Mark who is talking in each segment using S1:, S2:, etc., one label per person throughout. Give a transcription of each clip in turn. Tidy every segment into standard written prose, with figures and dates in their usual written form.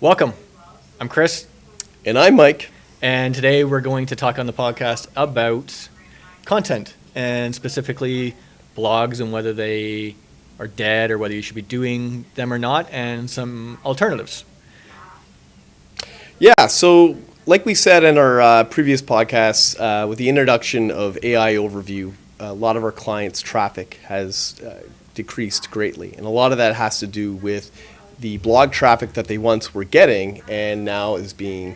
S1: Welcome. I'm Chris,
S2: And I'm Mike.
S1: and today we're going to talk on the podcast about content and specifically blogs and whether they are dead or whether you should be doing them or not, and some alternatives.
S2: Yeah, so like we said in our previous podcasts, with the introduction of AI Overview, a lot of our clients' traffic has decreased greatly. And a lot of that has to do with the blog traffic that they once were getting and now is being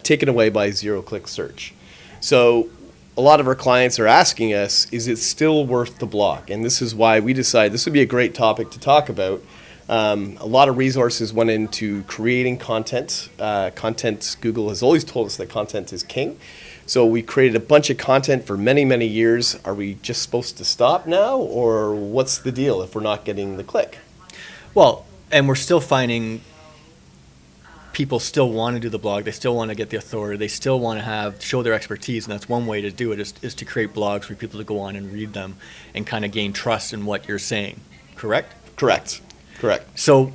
S2: taken away by zero-click search. So a lot of our clients are asking us, is it still worth the blog? And this is why we decided this would be a great topic to talk about. A lot of resources went into creating content. Google has always told us that content is king. So we created a bunch of content for many, many years. Are we just supposed to stop now? Or what's the deal if we're not getting the click?
S1: Well, and we're still finding people still want to do the blog. They still want to get the authority. They still want to show their expertise, and that's one way to do it is to create blogs for people to go on and read them and kind of gain trust in what you're saying. Correct?
S2: Correct.
S1: So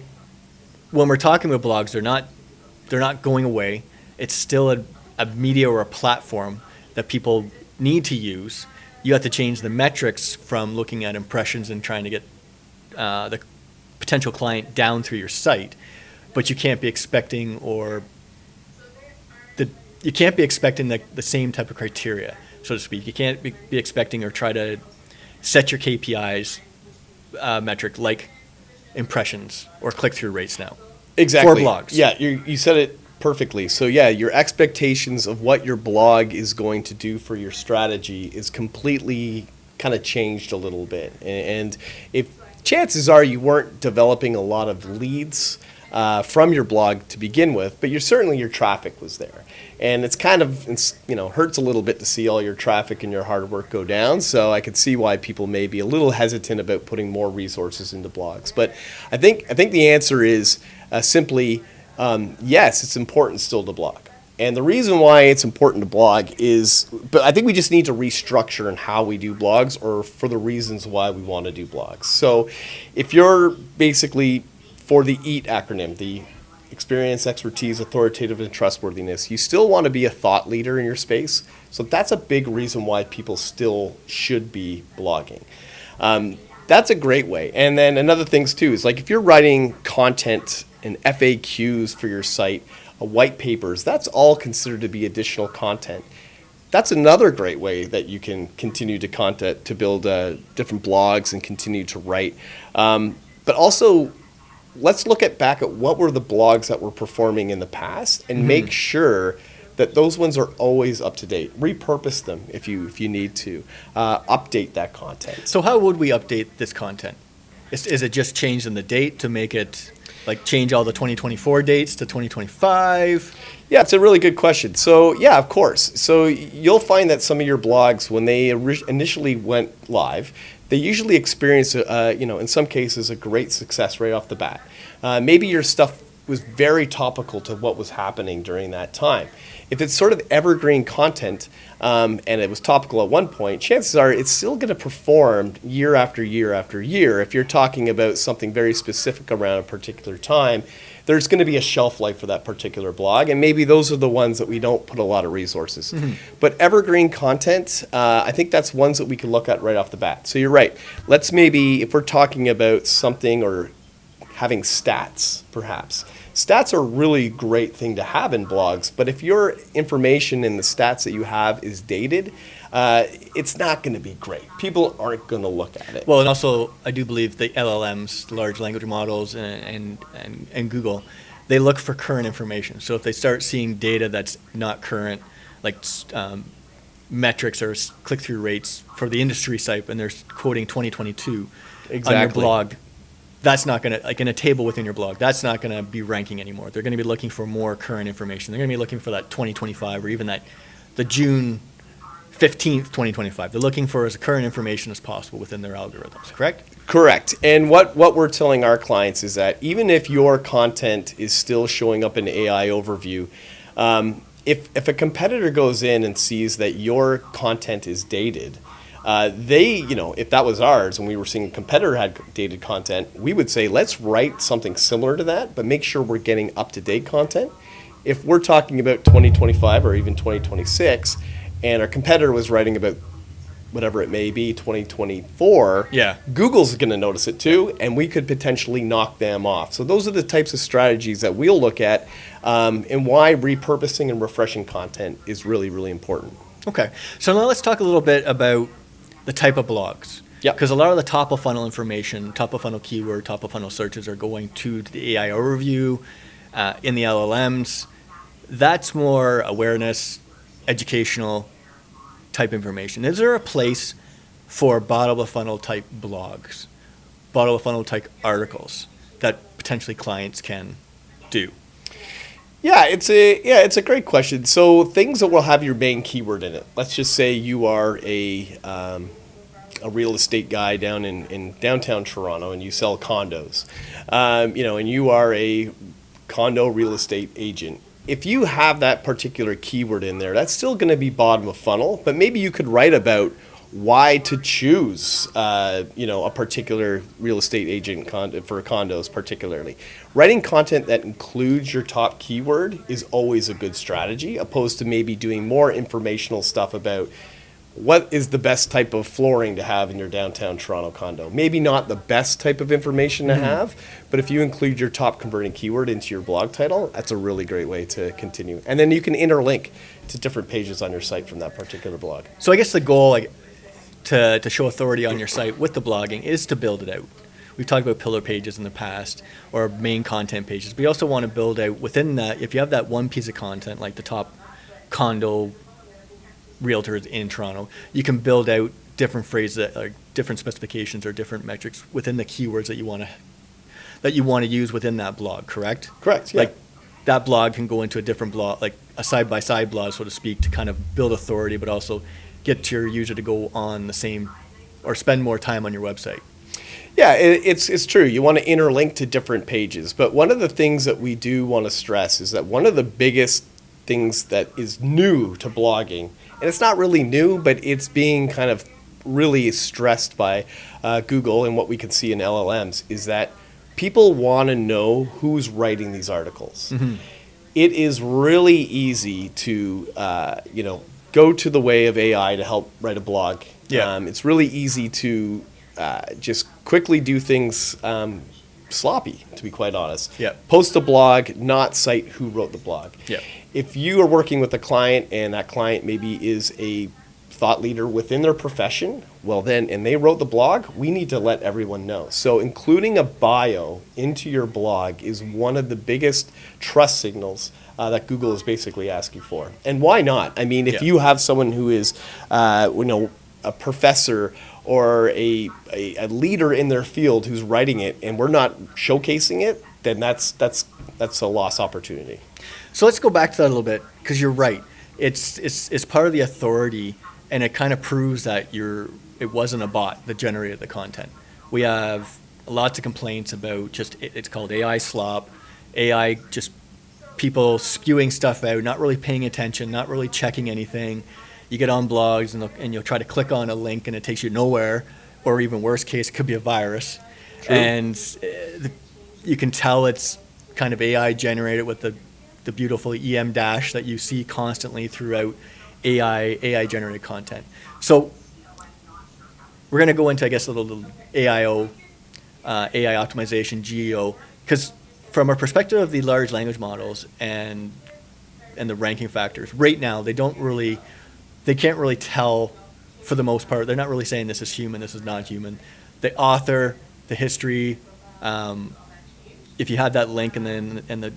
S1: when we're talking about blogs, they're not going away. It's still a media or a platform that people need to use. You have to change the metrics from looking at impressions and trying to get the potential client down through your site, but you can't be expecting the same type of criteria, so to speak. You can't be expecting or try to set your KPIs metric like impressions or click-through rates now.
S2: Exactly.
S1: For blogs.
S2: Yeah, you said it perfectly. So yeah, your expectations of what your blog is going to do for your strategy is completely kind of changed a little bit. And if chances are you weren't developing a lot of leads from your blog to begin with, but certainly your traffic was there. And it's kind of, hurts a little bit to see all your traffic and your hard work go down. So I could see why people may be a little hesitant about putting more resources into blogs. But I think the answer is simply, yes, it's important still to blog. And the reason why it's important to blog but I think we just need to restructure in how we do blogs or for the reasons why we want to do blogs. So if you're basically for the EAT acronym, the experience, expertise, authoritative, and trustworthiness, you still want to be a thought leader in your space. So that's a big reason why people still should be blogging. That's a great way. And then another things too is like if you're writing content and FAQs for your site, white papers, that's all considered to be additional content. That's another great way that you can continue to build different blogs and continue to write. But also, let's look back at what were the blogs that were performing in the past and make sure that those ones are always up to date. Repurpose them if you need to. Update that content.
S1: So how would we update this content? Is it just changing the date to make it like change all the 2024 dates to 2025?
S2: Yeah, it's a really good question. So yeah, of course. So you'll find that some of your blogs, when they initially went live, they usually experience, in some cases, a great success right off the bat. Maybe your stuff was very topical to what was happening during that time. If it's sort of evergreen content and it was topical at one point, chances are it's still going to perform year after year after year. If you're talking about something very specific around a particular time, there's going to be a shelf life for that particular blog, and maybe those are the ones that we don't put a lot of resources. But evergreen content, I think that's ones that we can look at right off the bat. So you're right. Let's maybe, if we're talking about something or having stats, perhaps. Stats are a really great thing to have in blogs, but if your information in the stats that you have is dated, it's not going to be great. People aren't going to look at it.
S1: Well, and also I do believe the LLMs, the large language models, and Google, they look for current information. So if they start seeing data that's not current, like metrics or click-through rates for the industry site, and they're quoting 2022 on your blog, that's not going to, like in a table within your blog, that's not going to be ranking anymore. They're going to be looking for more current information. They're going to be looking for that 2025 or even the June 15th, 2025. They're looking for as current information as possible within their algorithms, correct?
S2: Correct. And what we're telling our clients is that even if your content is still showing up in AI Overview, if a competitor goes in and sees that your content is dated, if that was ours and we were seeing a competitor had dated content, we would say, let's write something similar to that, but make sure we're getting up-to-date content. If we're talking about 2025 or even 2026, and our competitor was writing about whatever it may be, 2024,
S1: Yeah.
S2: Google's going to notice it too, and we could potentially knock them off. So those are the types of strategies that we'll look at, and why repurposing and refreshing content is really, really important.
S1: Okay. So now let's talk a little bit about the type of blogs.
S2: Yep.
S1: Because a lot of the top of funnel information, top of funnel keyword, top of funnel searches are going to the AI overview in the LLMs. That's more awareness, educational type information. Is there a place for bottom of funnel type blogs, bottom of funnel type articles that potentially clients can do?
S2: Yeah, it's a great question. So things that will have your main keyword in it. Let's just say you are a real estate guy down in downtown Toronto and you sell condos, and you are a condo real estate agent. If you have that particular keyword in there, that's still going to be bottom of funnel, but maybe you could write about why to choose, a particular real estate agent for condos particularly. Writing content that includes your top keyword is always a good strategy, opposed to maybe doing more informational stuff about what is the best type of flooring to have in your downtown Toronto condo. Maybe not the best type of information to have, but if you include your top converting keyword into your blog title, that's a really great way to continue. And then you can interlink to different pages on your site from that particular blog.
S1: So I guess the goal to show authority on your site with the blogging is to build it out. We've talked about pillar pages in the past or main content pages. We also want to build out within that, if you have that one piece of content like the top condo realtors in Toronto, you can build out different phrases or different specifications or different metrics within the keywords that you want to use within that blog, correct?
S2: Correct, yeah.
S1: Like that blog can go into a different blog, like a side-by-side blog, so to speak, to kind of build authority, but also get your user to go on the same or spend more time on your website.
S2: Yeah, it's true. You want to interlink to different pages. But one of the things that we do want to stress is that one of the biggest things that is new to blogging, and it's not really new, but it's being kind of really stressed by Google and what we can see in LLMs, is that people want to know who's writing these articles. Mm-hmm. It is really easy to, go to the way of AI to help write a blog.
S1: Yeah.
S2: It's really easy to just quickly do things sloppy, to be quite honest.
S1: Yeah.
S2: Post a blog, not cite who wrote the blog.
S1: Yeah.
S2: If you are working with a client and that client maybe is a thought leader within their profession, well then, and they wrote the blog, we need to let everyone know. So including a bio into your blog is one of the biggest trust signals that Google is basically asking for. And why not? I mean, if you have someone who is, a professor or a leader in their field who's writing it and we're not showcasing it, then that's a lost opportunity.
S1: So let's go back to that a little bit, because you're right. It's part of the authority, and it kind of proves that it wasn't a bot that generated the content. We have lots of complaints about it's called AI slop, AI just people spewing stuff out, not really paying attention, not really checking anything. You get on blogs and you'll try to click on a link and it takes you nowhere, or even worst case, it could be a virus. True. And you can tell it's kind of AI generated with the beautiful EM dash that you see constantly throughout AI generated content. So we're going to go into, I guess, a little AIO, AI optimization, GEO, because from a perspective of the large language models and the ranking factors, right now they can't really tell, for the most part. They're not really saying this is human, this is not human. The author, the history, if you had that link, and the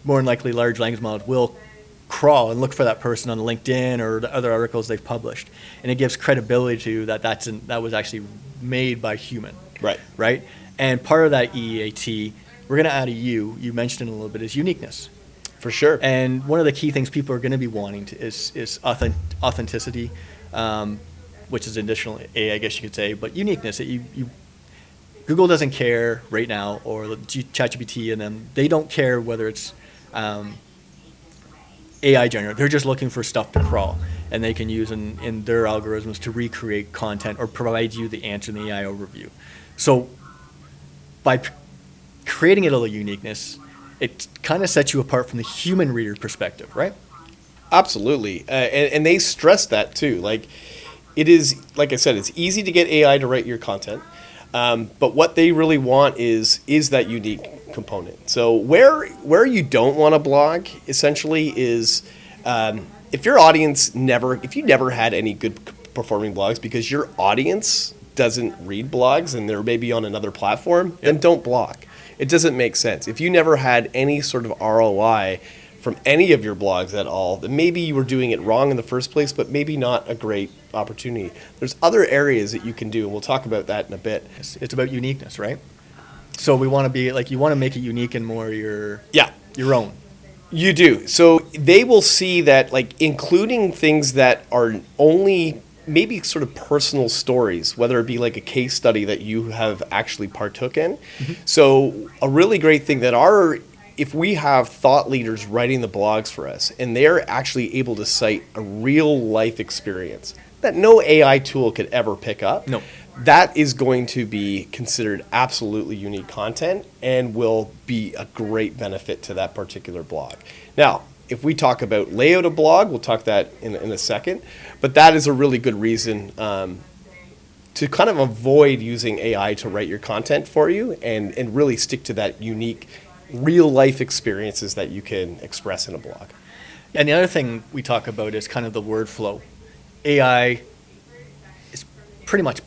S1: more than likely large language models will crawl and look for that person on LinkedIn or the other articles they've published, and it gives credibility to that was actually made by human. Right. And part of that EAT, we're going to add a U. You mentioned it a little bit, is uniqueness.
S2: For sure.
S1: And one of the key things people are going to be wanting is authenticity, which is additional A, I guess you could say, but uniqueness. Google doesn't care right now, or ChatGPT and them, they don't care whether it's AI generated. They're just looking for stuff to crawl. and they can use in their algorithms to recreate content or provide you the answer in the AI overview. So by creating a little uniqueness, it kind of sets you apart from the human reader perspective, right?
S2: Absolutely. And they stress that too. Like, it is, like I said, it's easy to get AI to write your content. But what they really want is that unique component. So where you don't want to blog essentially is if you never had any good performing blogs because your audience doesn't read blogs and they're maybe on another platform, then don't blog. It doesn't make sense. If you never had any sort of ROI from any of your blogs at all, then maybe you were doing it wrong in the first place, but maybe not a great opportunity. There's other areas that you can do, and we'll talk about that in a bit.
S1: It's about uniqueness, right? So we want to be like, you want to make it unique and more your own.
S2: You do. So they will see that, like, including things that are only maybe sort of personal stories, whether it be like a case study that you have actually partook in. Mm-hmm. So a really great thing if we have thought leaders writing the blogs for us and they're actually able to cite a real life experience that no AI tool could ever pick up,
S1: no,
S2: that is going to be considered absolutely unique content and will be a great benefit to that particular blog. Now, if we talk about layout of blog, we'll talk that in a second, but that is a really good reason to kind of avoid using AI to write your content for you and really stick to that unique real life experiences that you can express in a blog.
S1: And the other thing we talk about is kind of the word flow. AI is pretty much,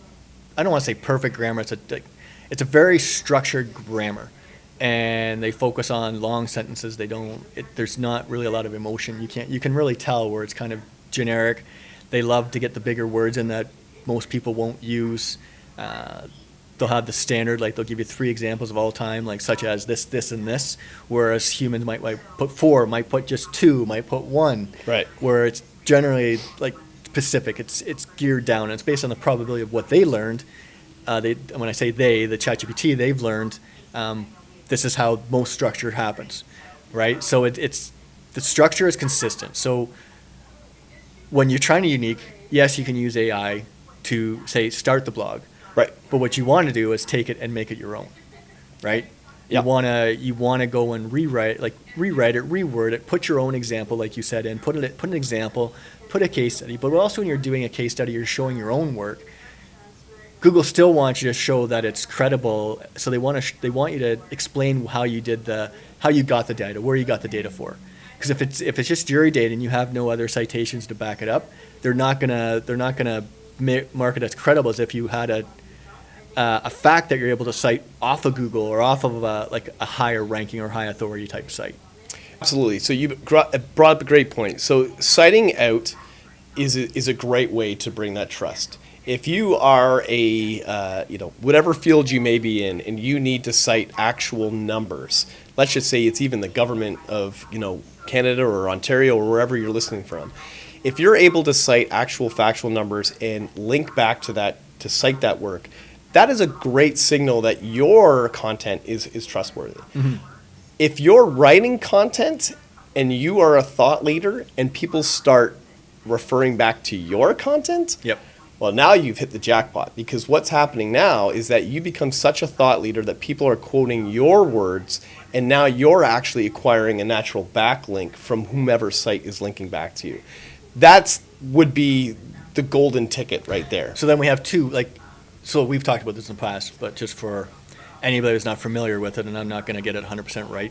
S1: I don't want to say perfect grammar, it's a very structured grammar. And they focus on long sentences. There's not really a lot of emotion. You can really tell where it's kind of generic. They love to get the bigger words in that most people won't use. They'll have the standard, like they'll give you 3 examples of all time, like such as this, this, and this, whereas humans might put 4, might put just 2, might put 1.
S2: Right.
S1: Where it's generally like specific. It's geared down. And it's based on the probability of what they learned. When I say they, the ChatGPT, they've learned. This is how most structure happens, right? So it's the structure is consistent. So when you're trying to unique, yes, you can use AI to say start the blog,
S2: right?
S1: But what you want to do is take it and make it your own, right?
S2: Yep.
S1: You wanna go and rewrite it, reword it, put your own example, like you said, and put an example, put a case study. But also when you're doing a case study, you're showing your own work. Google still wants you to show that it's credible, so they want you to explain how you got the data, where you got the data for. Because if it's just your data and you have no other citations to back it up, they're not gonna mark it as credible as if you had a fact that you're able to cite off of Google or off of a higher ranking or high authority type site.
S2: Absolutely. So you brought up a great point. So citing out is a great way to bring that trust. If you are whatever field you may be in and you need to cite actual numbers, let's just say it's even the government of, Canada or Ontario or wherever you're listening from. If you're able to cite actual factual numbers and link back to that, to cite that work, that is a great signal that your content is trustworthy. Mm-hmm. If you're writing content and you are a thought leader and people start referring back to your content,
S1: yep.
S2: Well, now you've hit the jackpot, because what's happening now is that you become such a thought leader that people are quoting your words, and now you're actually acquiring a natural backlink from whomever site is linking back to you. That would be the golden ticket right there.
S1: So then we have so we've talked about this in the past, but just for anybody who's not familiar with it, and I'm not going to get it 100% right,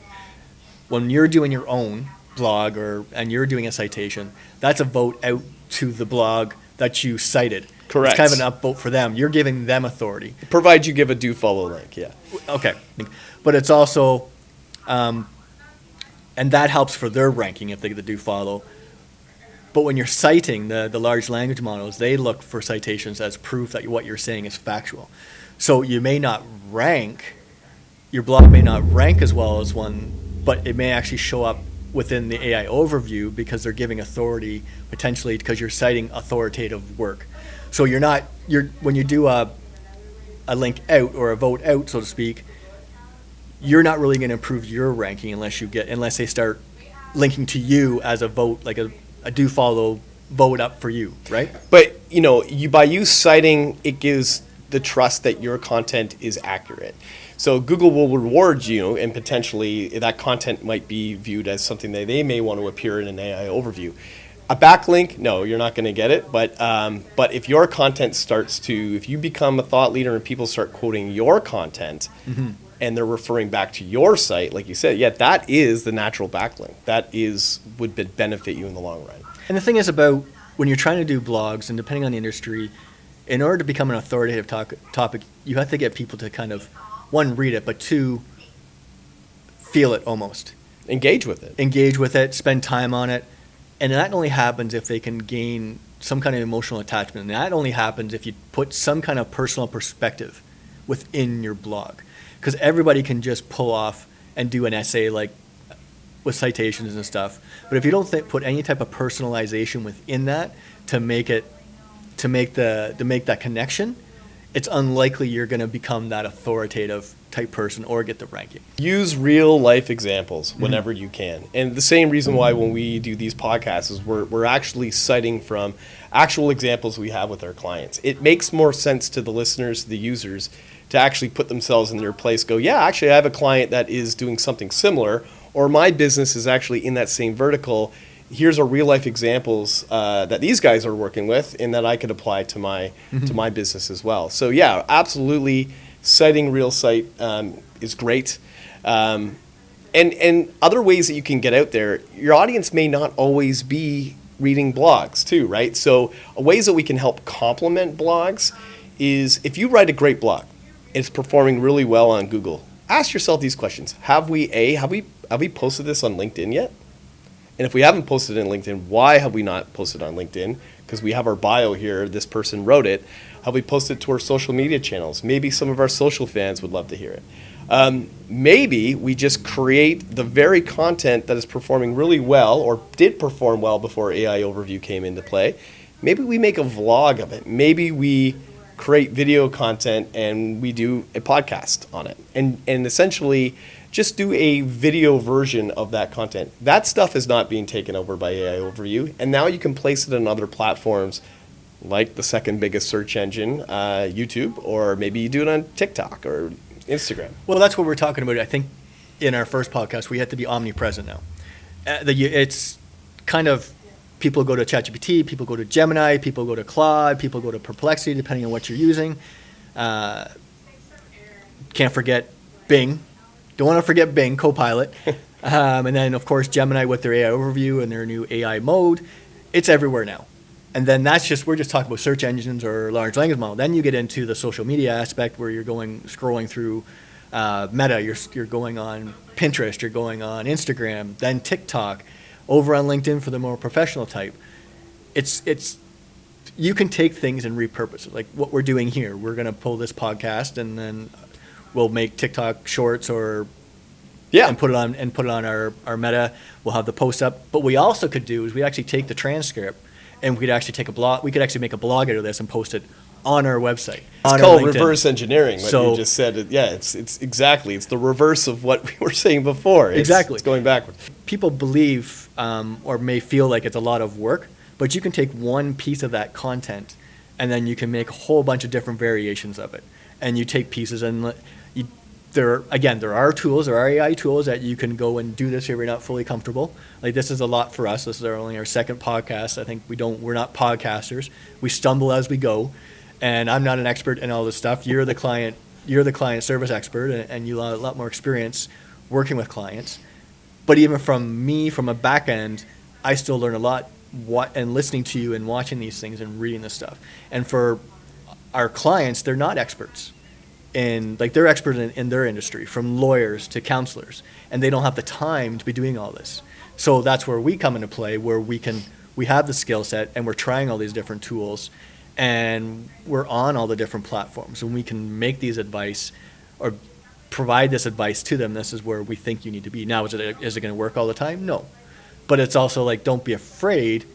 S1: when you're doing your own blog and you're doing a citation, that's a vote out to the blog that you cited.
S2: Correct.
S1: It's kind of an upvote for them. You're giving them authority.
S2: Provided you give a do follow link, yeah.
S1: Okay. But it's also, and that helps for their ranking if they get the do follow. But when you're citing the large language models, they look for citations as proof that what you're saying is factual. So you may not rank, your blog may not rank as well as one, but it may actually show up within the AI overview because they're giving authority potentially because you're citing authoritative work. So when you do a link out or a vote out, so to speak, you're not really going to improve your ranking unless they start linking to you as a vote, like a do follow vote up for you, right?
S2: But by you citing, it gives the trust that your content is accurate. So Google will reward you, and potentially that content might be viewed as something that they may want to appear in an AI overview. A backlink, no, you're not going to get it. But if your content if you become a thought leader and people start quoting your content, and they're referring back to your site, like you said, yeah, that is the natural backlink. That would benefit you in the long run.
S1: And the thing is about when you're trying to do blogs, and depending on the industry, in order to become an authoritative topic, you have to get people to kind of, one, read it, but two, feel it almost.
S2: Engage with it,
S1: spend time on it. And that only happens if they can gain some kind of emotional attachment. And that only happens if you put some kind of personal perspective within your blog. Because everybody can just pull off and do an essay like with citations and stuff. But if you don't put any type of personalization within that to make that connection, it's unlikely you're going to become that authoritative type person or get the ranking.
S2: Use real life examples whenever you can. And the same reason why when we do these podcasts is we're actually citing from actual examples we have with our clients. It makes more sense to the listeners, the users, to actually put themselves in their place, go, yeah, actually I have a client that is doing something similar, or my business is actually in that same vertical. Here's our real life examples that these guys are working with and that I could apply to my business as well. So yeah, absolutely, citing real site is great. And other ways that you can get out there, your audience may not always be reading blogs too, right? So ways that we can help complement blogs is if you write a great blog, it's performing really well on Google, ask yourself these questions. Have we posted this on LinkedIn yet? And if we haven't posted it on LinkedIn, why have we not posted on LinkedIn? Because we have our bio here, this person wrote it. Have we posted it to our social media channels? Maybe some of our social fans would love to hear it. Maybe we just create the very content that is performing really well or did perform well before AI Overview came into play. Maybe we make a vlog of it. Maybe we create video content and we do a podcast on it. And essentially just do a video version of that content. That stuff is not being taken over by AI Overview. And now you can place it on other platforms like the second biggest search engine, YouTube, or maybe you do it on TikTok or Instagram.
S1: Well, that's what we're talking about. I think in our first podcast, we have to be omnipresent now. It's kind of, people go to ChatGPT, people go to Gemini, people go to Claude, people go to Perplexity, depending on what you're using. Can't forget Bing. Don't want to forget Bing, Copilot. And then, of course, Gemini with their AI Overview and their new AI mode. It's everywhere now. And then we're just talking about search engines or large language model. Then you get into the social media aspect where you're scrolling through Meta, you're going on Pinterest, you're going on Instagram, then TikTok, over on LinkedIn for the more professional type. It's you can take things and repurpose it. Like what we're doing here, we're going to pull this podcast and then we'll make TikTok shorts and put it on our Meta. We'll have the post up. But we also could do is we actually take the transcript and we could actually take a blog. We could actually make a blog out of this and post it on our website.
S2: It's called reverse engineering. What you just said. Yeah, it's exactly. It's the reverse of what we were saying before.
S1: Exactly.
S2: It's going backwards.
S1: People believe or may feel like it's a lot of work, but you can take one piece of that content and then you can make a whole bunch of different variations of it. And you take pieces and there are tools, there are AI tools that you can go and do this if you're not fully comfortable. Like this is a lot for us. This is only our second podcast. I think we're not podcasters. We stumble as we go. And I'm not an expert in all this stuff. You're the client service expert and you have a lot more experience working with clients. But even from me, from a back end, I still learn a lot and listening to you and watching these things and reading this stuff. And for our clients, they're not experts. They're experts in their industry, from lawyers to counselors, and they don't have the time to be doing all this. So that's where we come into play, where we have the skill set and we're trying all these different tools and we're on all the different platforms and we can make these advice or provide this advice to them. This is where we think you need to be. Now, is it going to work all the time? No. But it's also like, don't be afraid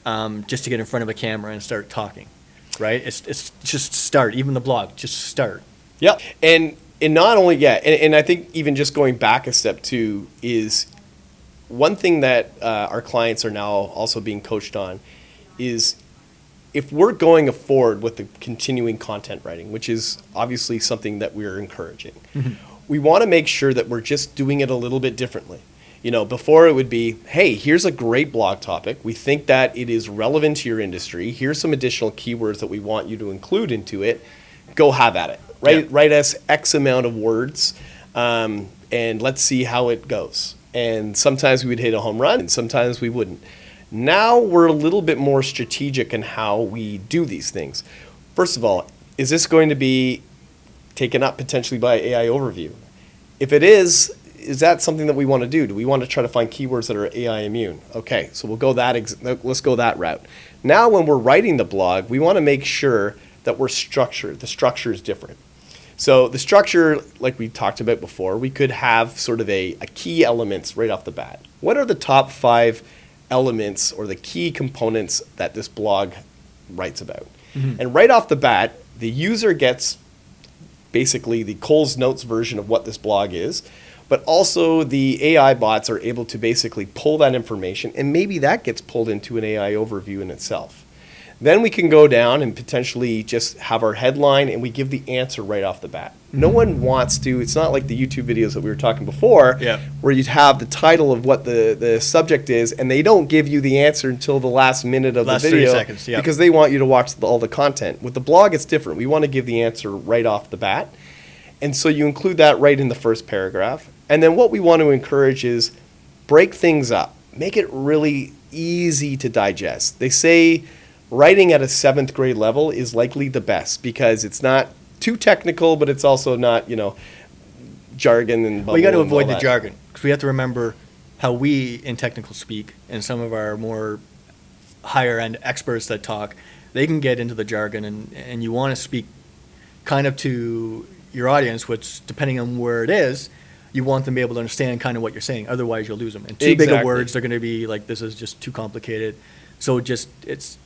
S1: just to get in front of a camera and start talking, right? It's just start, even the blog, just start.
S2: Yeah, and not only, and I think even just going back a step too is one thing that our clients are now also being coached on is if we're going forward with the continuing content writing, which is obviously something that we're encouraging, we want to make sure that we're just doing it a little bit differently. You know, before it would be, hey, here's a great blog topic. We think that it is relevant to your industry. Here's some additional keywords that we want you to include into it. Go have at it. Write us X amount of words, and let's see how it goes. And sometimes we would hit a home run, and sometimes we wouldn't. Now we're a little bit more strategic in how we do these things. First of all, is this going to be taken up potentially by AI overview? If it is that something that we want to do? Do we want to try to find keywords that are AI immune? Okay, so we'll go let's go that route. Now when we're writing the blog, we want to make sure that we're structured. The structure is different. So the structure, like we talked about before, we could have sort of a key elements right off the bat. What are the top 5 elements or the key components that this blog writes about? And right off the bat, the user gets basically the Cole's Notes version of what this blog is, but also the AI bots are able to basically pull that information, and maybe that gets pulled into an AI overview in itself. Then we can go down and potentially just have our headline, and we give the answer right off the bat. No one wants to, it's not like the YouTube videos that we were talking before, where you'd have the title of what the subject is, and they don't give you the answer until the last minute of the video
S1: 30 seconds,
S2: because they want you to watch all the content. With the blog, it's different. We want to give the answer right off the bat. And so you include that right in the first paragraph. And then what we want to encourage is break things up. Make it really easy to digest. They say writing at a 7th grade level is likely the best because it's not too technical, but it's also not, jargon and bubble.
S1: Well, you got to
S2: and all
S1: avoid the
S2: that.
S1: jargon because we have to remember how we in technical speak and some of our more higher end experts that talk, they can get into the jargon and you want to speak kind of to your audience, which depending on where it is, you want them to be able to understand kind of what you're saying. Otherwise, you'll lose them. And too big of words, they're going to be like, this is just too complicated. So just it's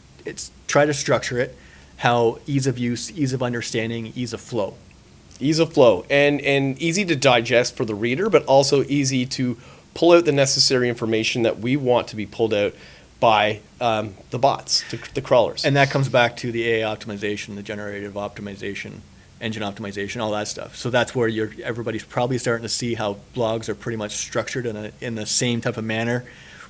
S1: try to structure it, how ease of use, ease of understanding, ease of flow.
S2: Ease of flow and easy to digest for the reader, but also easy to pull out the necessary information that we want to be pulled out by the bots, the crawlers.
S1: And that comes back to the AI optimization, the generative optimization, engine optimization, all that stuff. So that's where everybody's probably starting to see how blogs are pretty much structured in the same type of manner,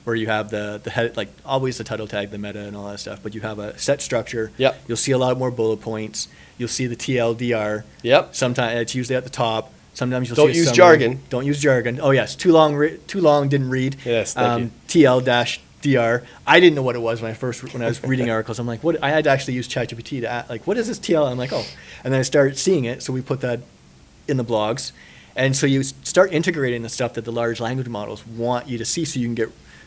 S1: where you have the head, like always the title tag, the meta, and all that stuff. But you have a set structure.
S2: Yep.
S1: You'll see a lot more bullet points. You'll see the TLDR.
S2: Yep.
S1: Sometimes it's usually at the top. Sometimes you'll
S2: Don't
S1: see a
S2: use
S1: summary.
S2: jargon.
S1: Don't use jargon. Oh yes, too long, didn't read.
S2: Yes, thank you.
S1: TL-DR. I didn't know what it was when I was reading articles. I'm like, what? I had to actually use ChatGPT to ask, like, what is this TL? I'm like, oh, and then I started seeing it. So we put that in the blogs, and so you start integrating the stuff that the large language models want you to see,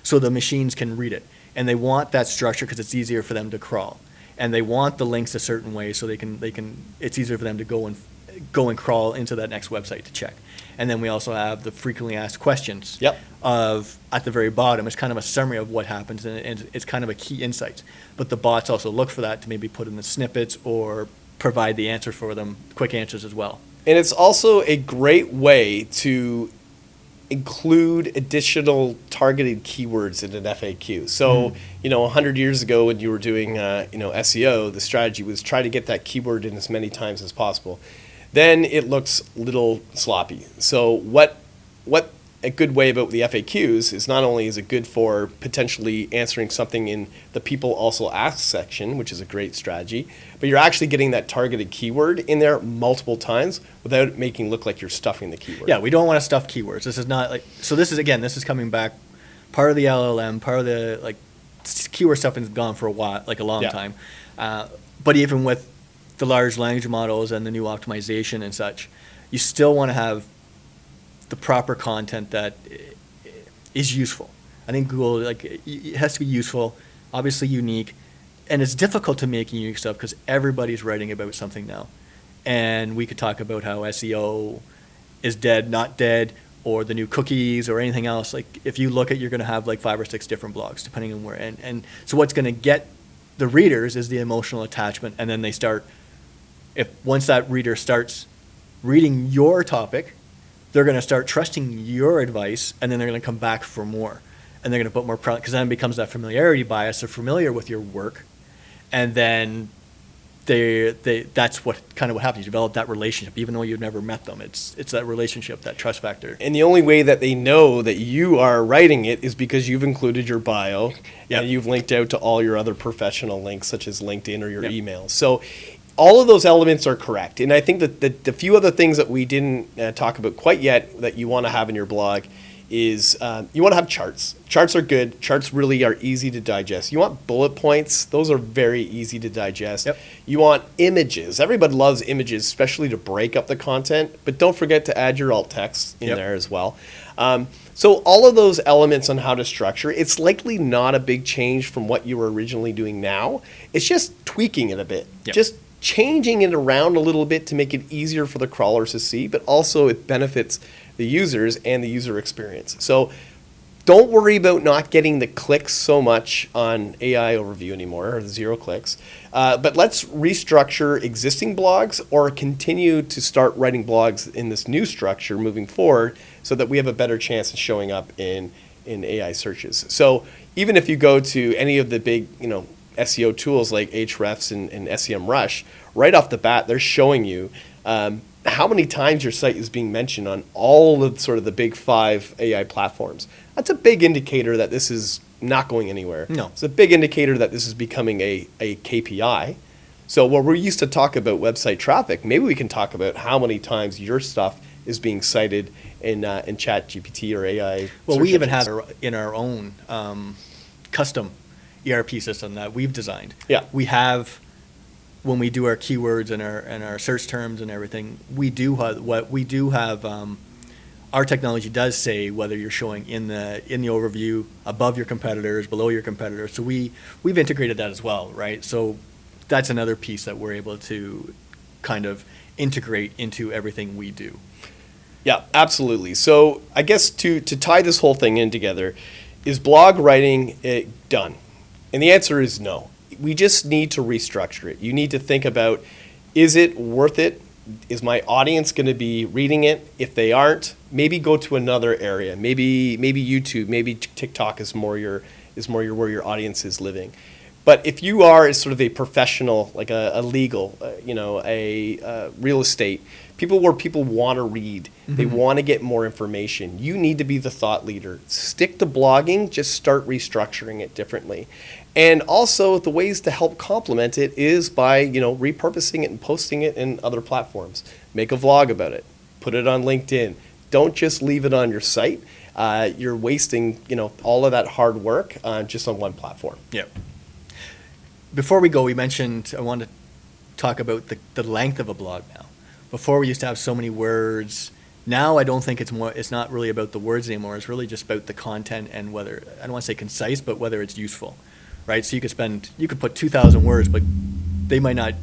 S1: so the machines can read it, and they want that structure because it's easier for them to crawl, and they want the links a certain way so they can. It's easier for them to go and crawl into that next website to check. And then we also have the frequently asked questions.
S2: Yep.
S1: At the very bottom, it's kind of a summary of what happens, and it's kind of a key insight. But the bots also look for that to maybe put in the snippets or provide the answer for them, quick answers as well.
S2: And it's also a great way to include additional targeted keywords in an FAQ. So, 100 years ago when you were doing, SEO, the strategy was try to get that keyword in as many times as possible. Then it looks a little sloppy. So what a good way about the FAQs is not only is it good for potentially answering something in the people also ask section, which is a great strategy, but you're actually getting that targeted keyword in there multiple times without it making it look like you're stuffing the keyword.
S1: Yeah, we don't want to stuff keywords. This is not like, so this is coming back, part of the LLM, part of the keyword stuff has gone for a while, like a long time. But even with the large language models and the new optimization and such, you still want to have the proper content that is useful. I think Google, it has to be useful, obviously unique, and it's difficult to make unique stuff because everybody's writing about something now. And we could talk about how SEO is dead, not dead, or the new cookies or anything else. Like if you look at, you're going to have 5 or 6 different blogs depending on where. And so what's going to get the readers is the emotional attachment, and then they start. Once that reader starts reading your topic, they're going to start trusting your advice, and then they're going to come back for more. and they're going to put more because then it becomes that familiarity bias. They're familiar with your work, and then that's what happens. You develop that relationship, even though you've never met them. It's that relationship, that trust factor.
S2: And the only way that they know that you are writing it is because you've included your bio and you've linked out to all your other professional links, such as LinkedIn or your email. So all of those elements are correct. And I think that the few other things that we didn't talk about quite yet that you want to have in your blog is you want to have charts. Charts are good. Charts really are easy to digest. You want bullet points. Those are very easy to digest.
S1: Yep.
S2: You want images. Everybody loves images, especially to break up the content. But don't forget to add your alt text in there as well. So all of those elements on how to structure, it's likely not a big change from what you were originally doing now. It's just tweaking it a bit.
S1: Yep.
S2: Just changing it around a little bit to make it easier for the crawlers to see, but also it benefits the users and the user experience. So don't worry about not getting the clicks so much on AI Overview anymore, or the 0 clicks. But let's restructure existing blogs or continue to start writing blogs in this new structure moving forward so that we have a better chance of showing up in AI searches. So even if you go to any of the big, SEO tools like Ahrefs and SEMrush, right off the bat, they're showing you how many times your site is being mentioned on all of sort of the big 5 AI platforms. That's a big indicator that this is not going anywhere.
S1: No.
S2: It's a big indicator that this is becoming a KPI. So where we used to talk about website traffic, maybe we can talk about how many times your stuff is being cited in ChatGPT or AI.
S1: Well,
S2: search
S1: we even
S2: engines.
S1: have in our own custom ERP system that we've designed.
S2: Yeah.
S1: We have, when we do our keywords and our search terms and everything, we do have our technology does say whether you're showing in the overview above your competitors, below your competitors. So we've integrated that as well, right? So that's another piece that we're able to kind of integrate into everything we do.
S2: Yeah, absolutely. So I guess to tie this whole thing in together, is blog writing done? And the answer is no. We just need to restructure it. You need to think about, is it worth it? Is my audience going to be reading it? If they aren't, maybe go to another area. Maybe YouTube, maybe TikTok is more where your audience is living. But if you are sort of a professional, like a legal, a real estate, people want to read, they want to get more information. You need to be the thought leader. Stick to blogging, just start restructuring it differently. And also the ways to help complement it is by, repurposing it and posting it in other platforms. Make a vlog about it. Put it on LinkedIn. Don't just leave it on your site. You're wasting, all of that hard work just on one platform.
S1: Yeah. Before we go, I wanted to talk about the length of a blog now. Before we used to have so many words. Now I don't think it's not really about the words anymore. It's really just about the content and whether, I don't want to say concise, but whether it's useful, right? So you could put 2,000 words, but they might not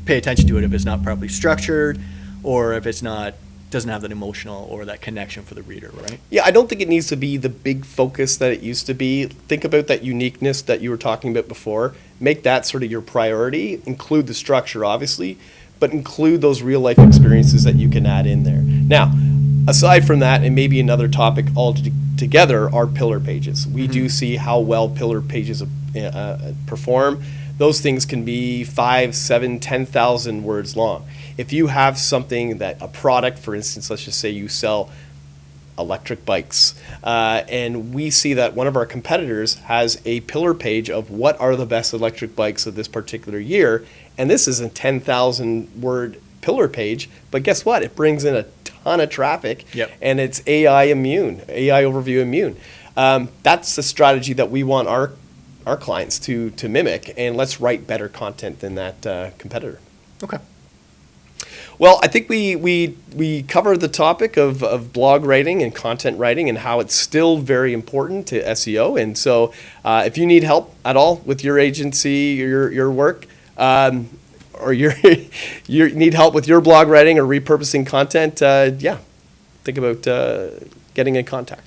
S1: pay attention to it if it's not properly structured or if doesn't have that emotional or that connection for the reader, right?
S2: Yeah, I don't think it needs to be the big focus that it used to be. Think about that uniqueness that you were talking about before. Make that sort of your priority. Include the structure, obviously, but include those real-life experiences that you can add in there. Now, aside from that, and maybe another topic altogether, are pillar pages. We do see how well pillar pages perform. Those things can be 5, 7, 10,000 words long. If you have something a product, for instance, let's just say you sell electric bikes, and we see that one of our competitors has a pillar page of what are the best electric bikes of this particular year, and this is a 10,000 word pillar page, but guess what? It brings in a ton of traffic, and it's AI overview immune. That's the strategy that we want our clients to mimic, and let's write better content than that competitor.
S1: Okay.
S2: Well, I think we covered the topic of blog writing and content writing and how it's still very important to SEO. And so if you need help at all with your agency, your work, or you need help with your blog writing or repurposing content, think about getting in contact.